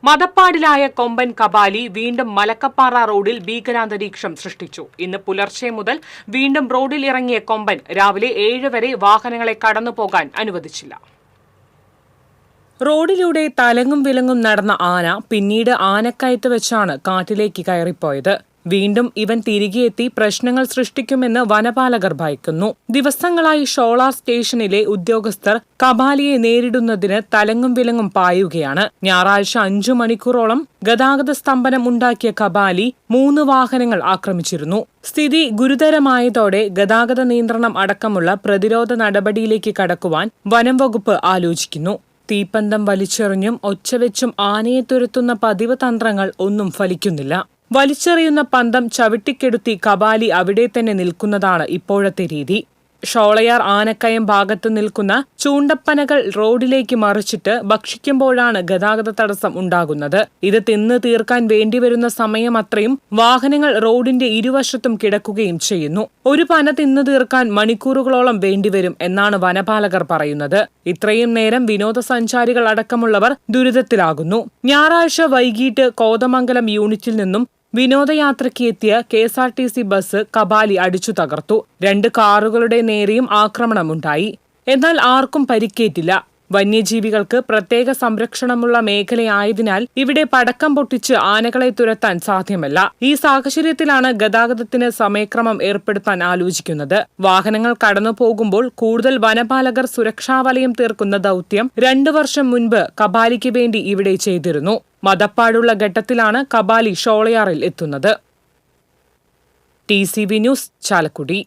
മതപ്പാടിലായ കൊമ്പൻ കബാലി വീണ്ടും മലക്കപ്പാറ റോഡിൽ ഭീകരാന്തരീക്ഷം സൃഷ്ടിച്ചു. ഇന്ന് പുലർച്ചെ മുതൽ വീണ്ടും റോഡിൽ ഇറങ്ങിയ കൊമ്പൻ രാവിലെ 7 വരെ വാഹനങ്ങളെ കടന്നുപോകാൻ അനുവദിച്ചില്ല. റോഡിലൂടെ തലങ്ങും വിലങ്ങും നടന്ന ആന പിന്നീട് ആനക്കയത്ത് വെച്ചാണ് കാട്ടിലേക്ക് കയറിപ്പോയത്. വീണ്ടും ഇവൻ തിരികെ എത്തി പ്രശ്നങ്ങൾ സൃഷ്ടിക്കുമെന്ന് വനപാലകർ ഭയക്കുന്നു. ദിവസങ്ങളായി ഷോളാർ സ്റ്റേഷനിലെ ഉദ്യോഗസ്ഥർ കബാലിയെ നേരിടുന്നതിന് തലങ്ങും വിലങ്ങും പായുകയാണ്. ഞായറാഴ്ച 5 മണിക്കൂറോളം ഗതാഗത സ്തംഭനം ഉണ്ടാക്കിയ കബാലി 3 വാഹനങ്ങൾ ആക്രമിച്ചിരുന്നു. സ്ഥിതി ഗുരുതരമായതോടെ ഗതാഗത നിയന്ത്രണം അടക്കമുള്ള പ്രതിരോധ നടപടിയിലേക്ക് കടക്കുവാൻ വനം വകുപ്പ് ആലോചിക്കുന്നു. തീപ്പന്തം വലിച്ചെറിഞ്ഞും ഒച്ചവെച്ചും ആനയെ തുരത്തുന്ന പതിവ് തന്ത്രങ്ങൾ ഒന്നും ഫലിക്കുന്നില്ല. വലിച്ചെറിയുന്ന പന്തം ചവിട്ടിക്കെടുത്തി കബാലി അവിടെ തന്നെ നിൽക്കുന്നതാണ് ഇപ്പോഴത്തെ രീതി. ഷോളയാർ ആനക്കയം ഭാഗത്ത് നിൽക്കുന്ന ചൂണ്ടപ്പനകൾ റോഡിലേക്ക് മറിച്ചിട്ട് ഭക്ഷിക്കുമ്പോഴാണ് ഗതാഗത തടസ്സം ഉണ്ടാകുന്നത്. ഇത് തിന്ന് തീർക്കാൻ വേണ്ടിവരുന്ന സമയം അത്രയും വാഹനങ്ങൾ റോഡിന്റെ ഇരുവശത്തും കിടക്കുകയും ചെയ്യുന്നു. ഒരു പന തിന്നു തീർക്കാൻ മണിക്കൂറുകളോളം വേണ്ടിവരും എന്നാണ് വനപാലകർ പറയുന്നത്. ഇത്രയും നേരം വിനോദസഞ്ചാരികൾ അടക്കമുള്ളവർ ദുരിതത്തിലാകുന്നു. ഞായറാഴ്ച വൈകിട്ട് കോതമംഗലം യൂണിറ്റിൽ നിന്നും വിനോദയാത്രയ്ക്ക് എത്തിയ KSRTC ബസ് കബാലി അടിച്ചു തകർത്തു. 2 കാറുകളുടെ നേരെയും ആക്രമണമുണ്ടായി. എന്നാൽ ആർക്കും പരിക്കേറ്റില്ല. വന്യജീവികൾക്ക് പ്രത്യേക സംരക്ഷണമുള്ള മേഖലയായതിനാൽ ഇവിടെ പടക്കം പൊട്ടിച്ച് ആനകളെ തുരത്താൻ സാധ്യമല്ല. ഈ സാഹചര്യത്തിലാണ് ഗതാഗതത്തിന് സമയക്രമം ഏർപ്പെടുത്താൻ ആലോചിക്കുന്നത്. വാഹനങ്ങൾ കടന്നു പോകുമ്പോൾ കൂടുതൽ വനപാലകർ സുരക്ഷാവലയം തീർക്കുന്ന ദൌത്യം 2 വർഷം മുൻപ് കബാലിക്ക് വേണ്ടി ഇവിടെ ചെയ്തിരുന്നു. മതപ്പാടുള്ള ഘട്ടത്തിലാണ് കബാലി ഷോളയാറിൽ എത്തുന്നത്. TCV news, Chalakudy.